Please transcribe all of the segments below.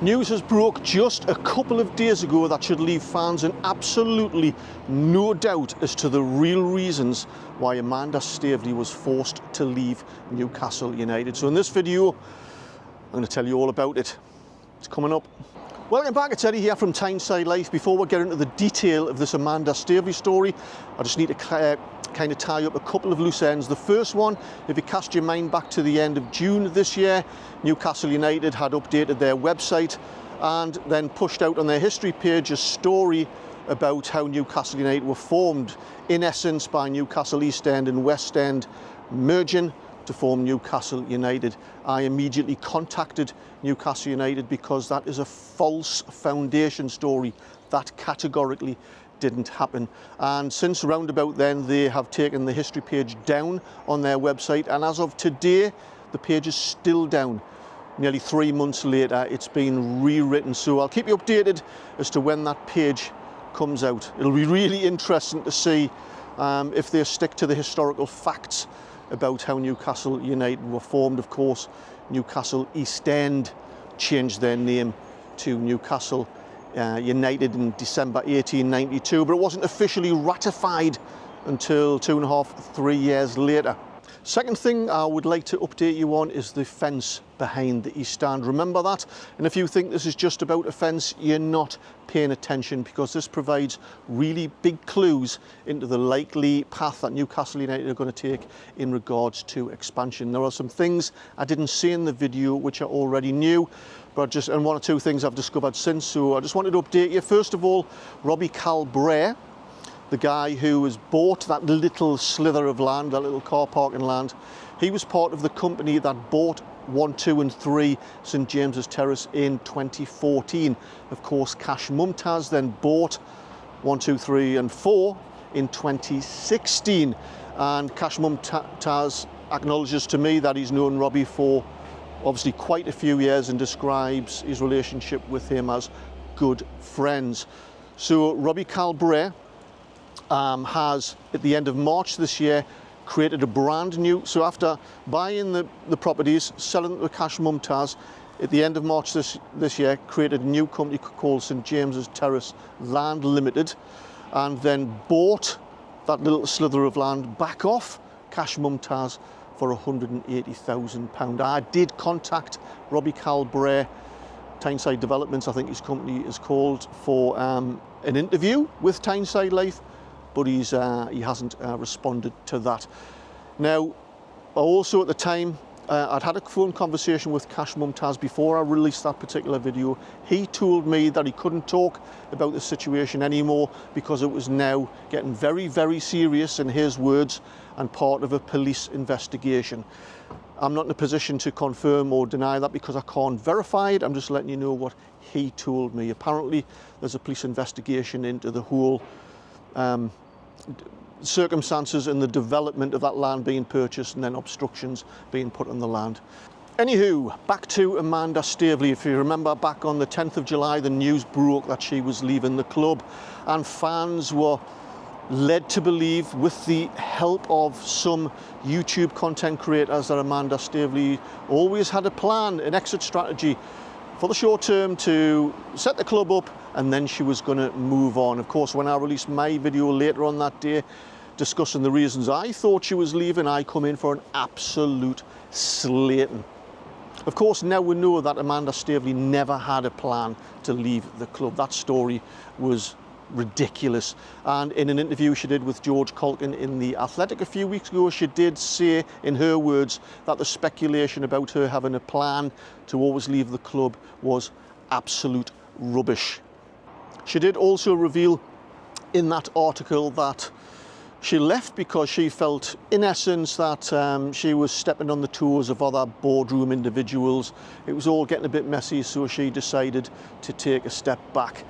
News has broke just a couple of days ago that should leave fans in absolutely no doubt as to the real reasons why Amanda Staveley was forced to leave Newcastle United. So in this video, I'm going to tell you all about it. It's coming up. Welcome back, it's Eddie here from Tyneside Life. Before we get into the detail of this Amanda Staveley story, I just need to kind of tie up a couple of loose ends. The first one, if you cast your mind back to the end of June this year, Newcastle United had updated their website and then pushed out on their history page a story about how Newcastle United were formed, in essence, by Newcastle East End and West End merging to form Newcastle United. I immediately contacted Newcastle United because that is a false foundation story. That categorically didn't happen. And since roundabout then, they have taken the history page down on their website, and as of today, the page is still down. Nearly 3 months later, it's been rewritten. So I'll keep you updated as to when that page comes out. It'll be really interesting to see if they stick to the historical facts about how Newcastle United were formed. Of course, Newcastle East End changed their name to Newcastle United in December 1892, but it wasn't officially ratified until 2.5, 3 years later. Second thing I would like to update you on is the fence behind the East Stand. Remember that? And if you think this is just about a fence, you're not paying attention, because this provides really big clues into the likely path that Newcastle United are going to take in regards to expansion. There are some things I didn't say in the video which I already knew, but and one or two things I've discovered since, so I just wanted to update you. First of all, Robbie Calbray, the guy who has bought that little slither of land, that little car parking land, he was part of the company that bought 1, 2 and 3 St James's Terrace in 2014. Of course, Cash Mumtaz then bought 1, 2, 3 and 4 in 2016. And Cash Mumtaz acknowledges to me that he's known Robbie for obviously quite a few years and describes his relationship with him as good friends. So Robbie Calbray has, at the end of March this year, created a brand new, so after buying the properties, selling them to Cash Mumtaz, at the end of March this year, created a new company called St James's Terrace Land Limited, and then bought that little slither of land back off Cash Mumtaz for £180,000. I did contact Robbie Calbray, Tyneside Developments, I think his company is called, for an interview with Tyneside Life, but he hasn't responded to that. Now, also at the time, I'd had a phone conversation with Cash Mumtaz before I released that particular video. He told me that he couldn't talk about the situation anymore because it was now getting very, very serious, in his words, and part of a police investigation. I'm not in a position to confirm or deny that because I can't verify it. I'm just letting you know what he told me. Apparently, there's a police investigation into the whole circumstances and the development of that land being purchased and then obstructions being put on the land. Anywho, back to Amanda Staveley. If you remember, back on the 10th of July, the news broke that she was leaving the club, and fans were led to believe, with the help of some YouTube content creators, that Amanda Staveley always had a plan, an exit strategy for the short term to set the club up, and then she was going to move on. Of course, when I released my video later on that day discussing the reasons I thought she was leaving, I come in for an absolute slating. Of course, now we know that Amanda Staveley never had a plan to leave the club. That story was ridiculous. And in an interview she did with George Colkin in The Athletic a few weeks ago, she did say, in her words, that the speculation about her having a plan to always leave the club was absolute rubbish. She did also reveal in that article that she left because she felt, in essence, that she was stepping on the toes of other boardroom individuals. It was all getting a bit messy, so she decided to take a step back.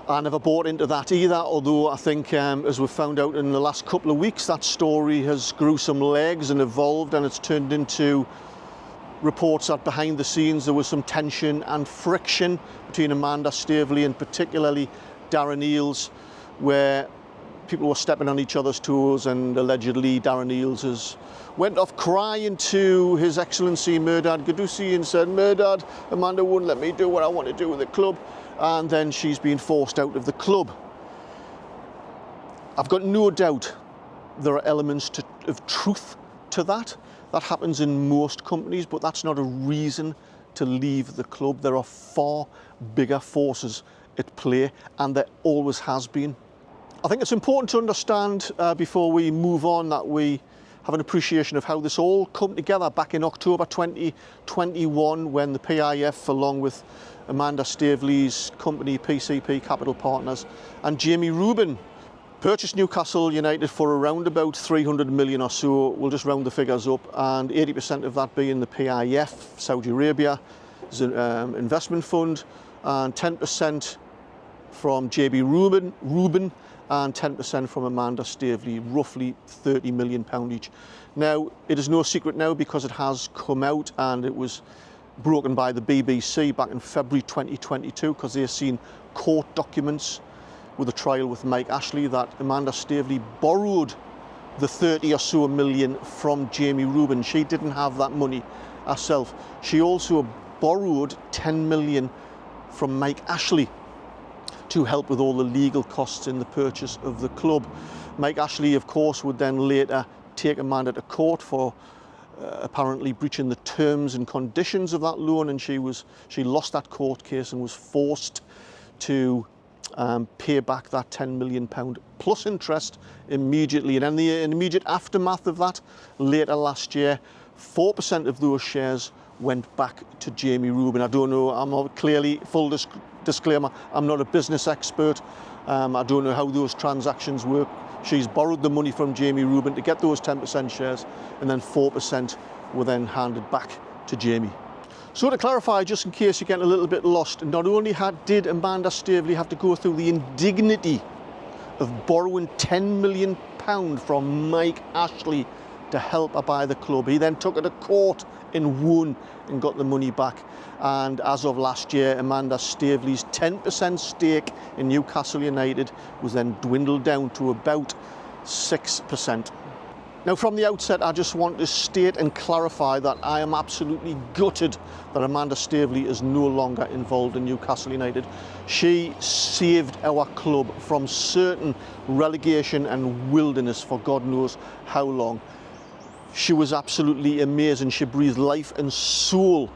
I never bought into that either, although I think, as we've found out in the last couple of weeks, that story has grew some legs and evolved, and it's turned into reports that behind the scenes there was some tension and friction between Amanda Staveley and particularly Darren Eales, where people were stepping on each other's toes, and allegedly Darren Eales went off crying to His Excellency Mehrdad Ghoussi and said, Mehrdad, Amanda wouldn't let me do what I want to do with the club, and then she's been forced out of the club. I've got no doubt there are elements of truth to that. That happens in most companies, but that's not a reason to leave the club. There are far bigger forces at play, and there always has been. I think it's important to understand before we move on that we have an appreciation of how this all come together back in October 2021 when the PIF, along with Amanda Staveley's company PCP Capital Partners and Jamie Rubin, purchased Newcastle United for around about 300 million or so. We'll just round the figures up, and 80% of that being the PIF, Saudi Arabia, investment fund, and 10% from JB Rubin and 10% from Amanda Staveley, roughly £30 million each. Now, it is no secret now because it has come out, and it was broken by the BBC back in February 2022 because they have seen court documents with a trial with Mike Ashley that Amanda Staveley borrowed the 30 or so million from Jamie Rubin. She didn't have that money herself. She also borrowed 10 million from Mike Ashley to help with all the legal costs in the purchase of the club. Mike Ashley, of course, would then later take Amanda to court for apparently breaching the terms and conditions of that loan, and she lost that court case and was forced to pay back that £10 million plus interest immediately. And in the immediate aftermath of that, later last year, 4% of those shares went back to Jamie Rubin. I don't know, I'm clearly, full disclaimer, I'm not a business expert. I don't know how those transactions work. She's borrowed the money from Jamie Rubin to get those 10% shares, and then 4% were then handed back to Jamie. So to clarify, just in case you're getting a little bit lost, not only did Amanda Staveley have to go through the indignity of borrowing £10 million from Mike Ashley to help her buy the club, he then took her to court and won and got the money back. And as of last year, Amanda Staveley's 10% stake in Newcastle United was then dwindled down to about 6%. Now, from the outset, I just want to state and clarify that I am absolutely gutted that Amanda Staveley is no longer involved in Newcastle United. She saved our club from certain relegation and wilderness for God knows how long. She was absolutely amazing. She breathed life and soul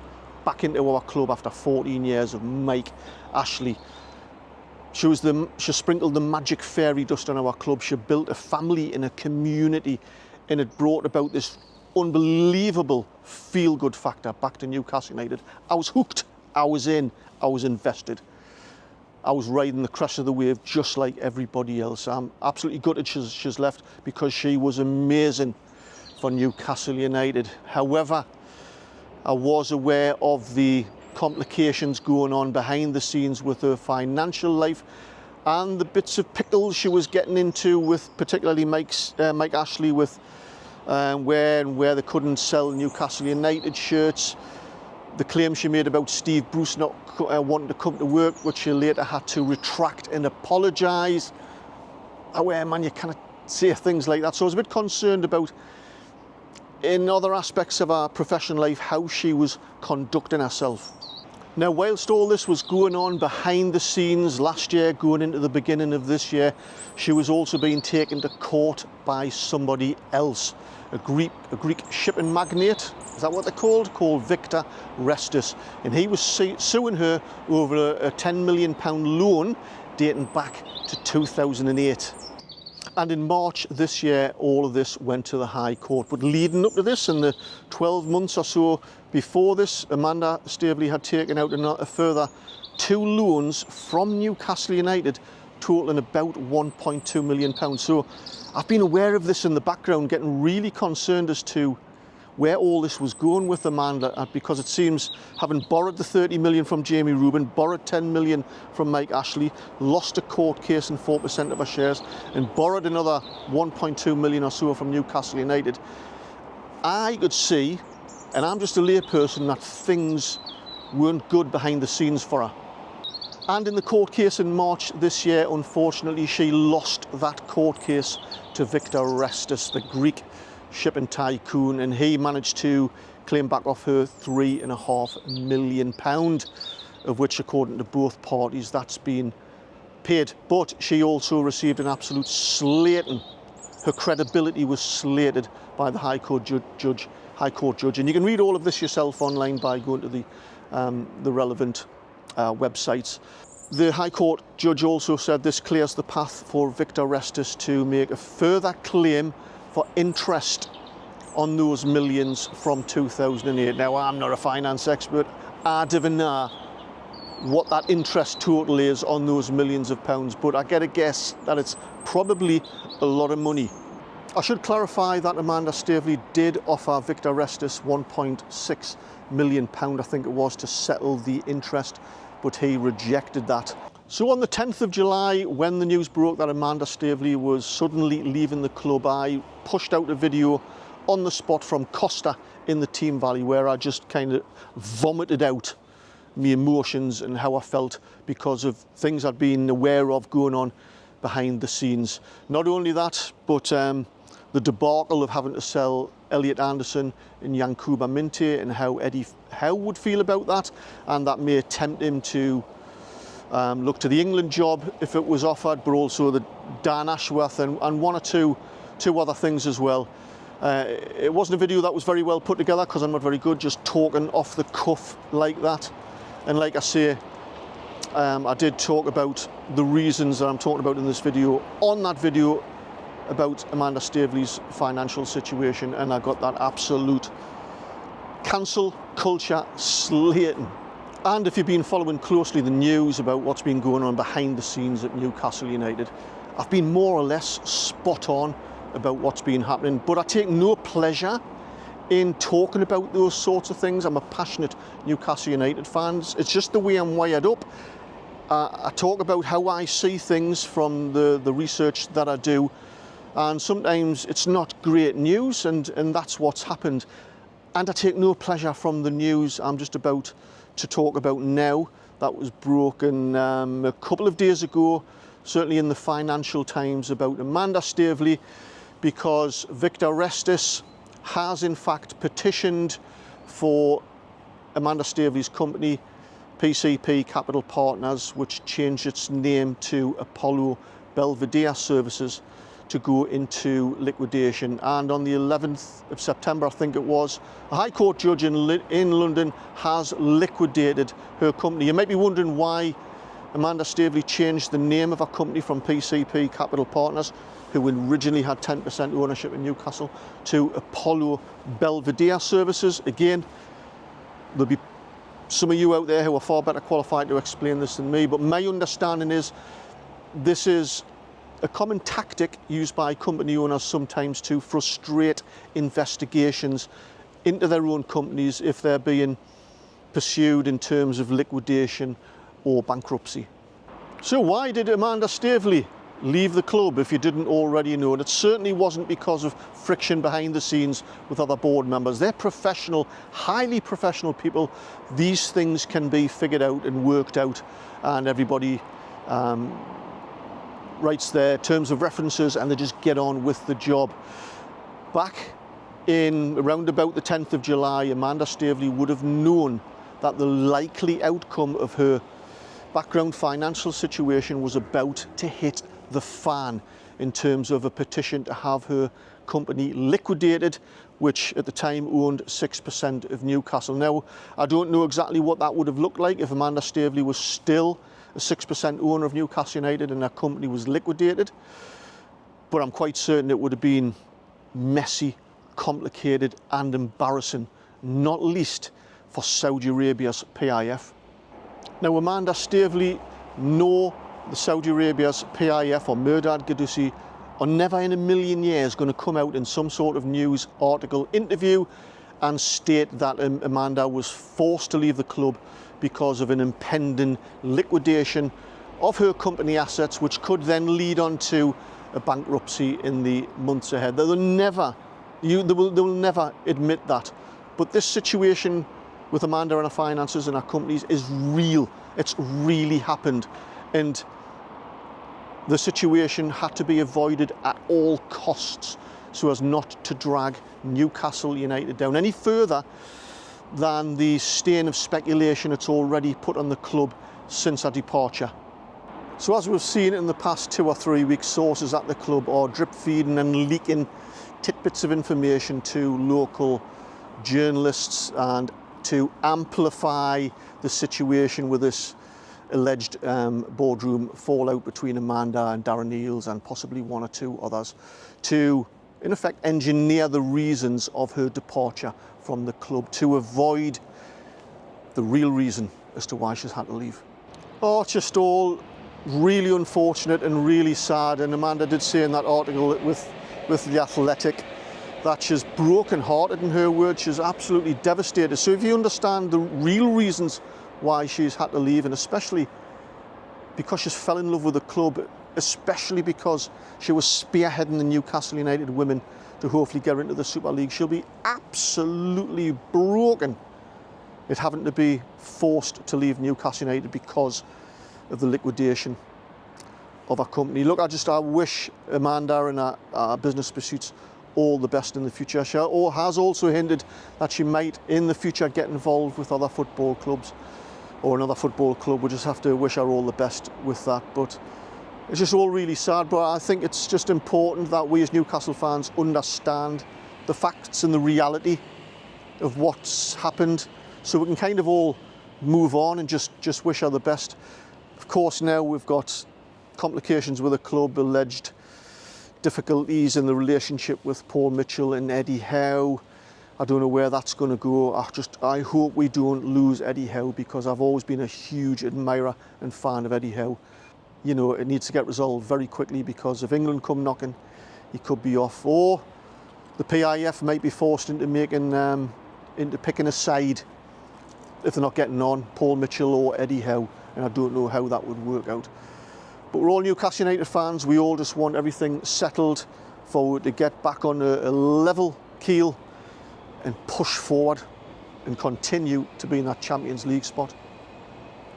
back into our club after 14 years of Mike Ashley. She sprinkled the magic fairy dust on our club. She built a family and a community, and it brought about this unbelievable feel-good factor back to Newcastle United. I was hooked, I was in, I was invested. I was riding the crest of the wave just like everybody else. I'm absolutely gutted she's left because she was amazing for Newcastle United. However, I was aware of the complications going on behind the scenes with her financial life and the bits of pickles she was getting into with particularly Mike Ashley with where they couldn't sell Newcastle United shirts, the claim she made about Steve Bruce not wanting to come to work, which she later had to retract and apologise. Aware, man, you cannot say things like that. So I was a bit concerned about, in other aspects of her professional life, how she was conducting herself. Now, whilst all this was going on behind the scenes last year, going into the beginning of this year, she was also being taken to court by somebody else, a Greek shipping magnate, is that what they're called Victor Restis. And he was suing her over a £10 million loan dating back to 2008. And in March this year, all of this went to the High Court. But leading up to this, in the 12 months or so before this, Amanda Staveley had taken out a further 2 loans from Newcastle United, totaling about £1.2 million. So I've been aware of this in the background, getting really concerned as to where all this was going with Amanda, because it seems, having borrowed the 30 million from Jamie Rubin, borrowed 10 million from Mike Ashley, lost a court case and 4% of her shares, and borrowed another 1.2 million or so from Newcastle United, I could see, and I'm just a layperson, that things weren't good behind the scenes for her. And in the court case in March this year, unfortunately, she lost that court case to Victor Orestes, the Greek shipping tycoon, and he managed to claim back off her £3.5 million, of which, according to both parties, that's been paid. But she also received an absolute slating. Her credibility was slated by the High Court judge, and you can read all of this yourself online by going to the relevant websites. The High Court judge also said this clears the path for Victor Orestes to make a further claim for interest on those millions from 2008. Now, I'm not a finance expert. I don't know what that interest total is on those millions of pounds, but I get a guess that it's probably a lot of money. I should clarify that Amanda Staveley did offer Victor Orestes £1.6 million, I think it was, to settle the interest, but he rejected that. So on the 10th of July, when the news broke that Amanda Staveley was suddenly leaving the club, I pushed out a video on the spot from Costa in the Team Valley, where I just kind of vomited out my emotions and how I felt because of things I'd been aware of going on behind the scenes. Not only that, but the debacle of having to sell Elliot Anderson and Yankuba Minteh, and how Eddie Howe would feel about that, and that may tempt him to look to the England job if it was offered, but also the Dan Ashworth and one or two other things as well. It wasn't a video that was very well put together because I'm not very good just talking off the cuff like that. And like I say, I did talk about the reasons that I'm talking about in this video on that video about Amanda Staveley's financial situation, and I got that absolute cancel culture slating. And if you've been following closely the news about what's been going on behind the scenes at Newcastle United, I've been more or less spot on about what's been happening, but I take no pleasure in talking about those sorts of things. I'm a passionate Newcastle United fan. It's just the way I'm wired up. I talk about how I see things from the research that I do, and sometimes it's not great news, and that's what's happened. And I take no pleasure from the news I'm just about to talk about now. That was broken a couple of days ago, certainly in the Financial Times, about Amanda Staveley, because Victor Orestes has in fact petitioned for Amanda Staveley's company, PCP Capital Partners, which changed its name to Apollo Belvedere Services, to go into liquidation. And on the 11th of September, I think it was, a High Court judge in London has liquidated her company. You might be wondering why Amanda Staveley changed the name of her company from PCP Capital Partners, who originally had 10% ownership in Newcastle, to Apollo Belvedere Services. Again, there'll be some of you out there who are far better qualified to explain this than me, but my understanding is this is a common tactic used by company owners sometimes to frustrate investigations into their own companies if they're being pursued in terms of liquidation or bankruptcy. So why did Amanda Staveley leave the club, if you didn't already know? And it certainly wasn't because of friction behind the scenes with other board members. They're professional, highly professional people. These things can be figured out and worked out, and everybody writes their terms of references and they just get on with the job. Back in around about the 10th of July, Amanda Staveley would have known that the likely outcome of her background financial situation was about to hit the fan in terms of a petition to have her company liquidated, which at the time owned 6% of Newcastle. Now, I don't know exactly what that would have looked like if Amanda Staveley was still a 6% owner of Newcastle United and her company was liquidated, but I'm quite certain it would have been messy, complicated and embarrassing, not least for Saudi Arabia's PIF. Now, Amanda Staveley nor the Saudi Arabia's PIF or Mehrdad Ghedussi are never in a million years going to come out in some sort of news article, interview and state that Amanda was forced to leave the club because of an impending liquidation of her company assets, which could then lead on to a bankruptcy in the months ahead. They will never admit that. But this situation with Amanda and her finances and her companies is real. It's really happened. And the situation had to be avoided at all costs so as not to drag Newcastle United down any further than the stain of speculation it's already put on the club since her departure. So as we've seen in the past 2 or 3 weeks, sources at the club are drip feeding and leaking tidbits of information to local journalists and to amplify the situation with this alleged boardroom fallout between Amanda and Darren Eales and possibly 1 or 2 others, to in effect engineer the reasons of her departure from the club to avoid the real reason as to why she's had to leave. Oh, it's just all really unfortunate and really sad. And Amanda did say in that article with The Athletic that she's broken-hearted, in her words. She's absolutely devastated. So if you understand the real reasons why she's had to leave, and especially because she's fell in love with the club, especially because she was spearheading the Newcastle United women to hopefully get her into the Super League, she'll be absolutely broken at having to be forced to leave Newcastle United because of the liquidation of her company. Look, I wish Amanda and her business pursuits all the best in the future. She has also hinted that she might in the future get involved with other football clubs or another football club. We'll just have to wish her all the best with that. But it's just all really sad. But I think it's just important that we as Newcastle fans understand the facts and the reality of what's happened, so we can kind of all move on and just wish her the best. Of course, now we've got complications with the club, alleged difficulties in the relationship with Paul Mitchell and Eddie Howe. I don't know where that's going to go. I hope we don't lose Eddie Howe, because I've always been a huge admirer and fan of Eddie Howe. You know, it needs to get resolved very quickly, because if England come knocking, he could be off, or the PIF might be forced into picking a side if they're not getting on, Paul Mitchell or Eddie Howe, and I don't know how that would work out. But we're all Newcastle United fans. We all just want everything settled forward to get back on a level keel and push forward and continue to be in that Champions League spot.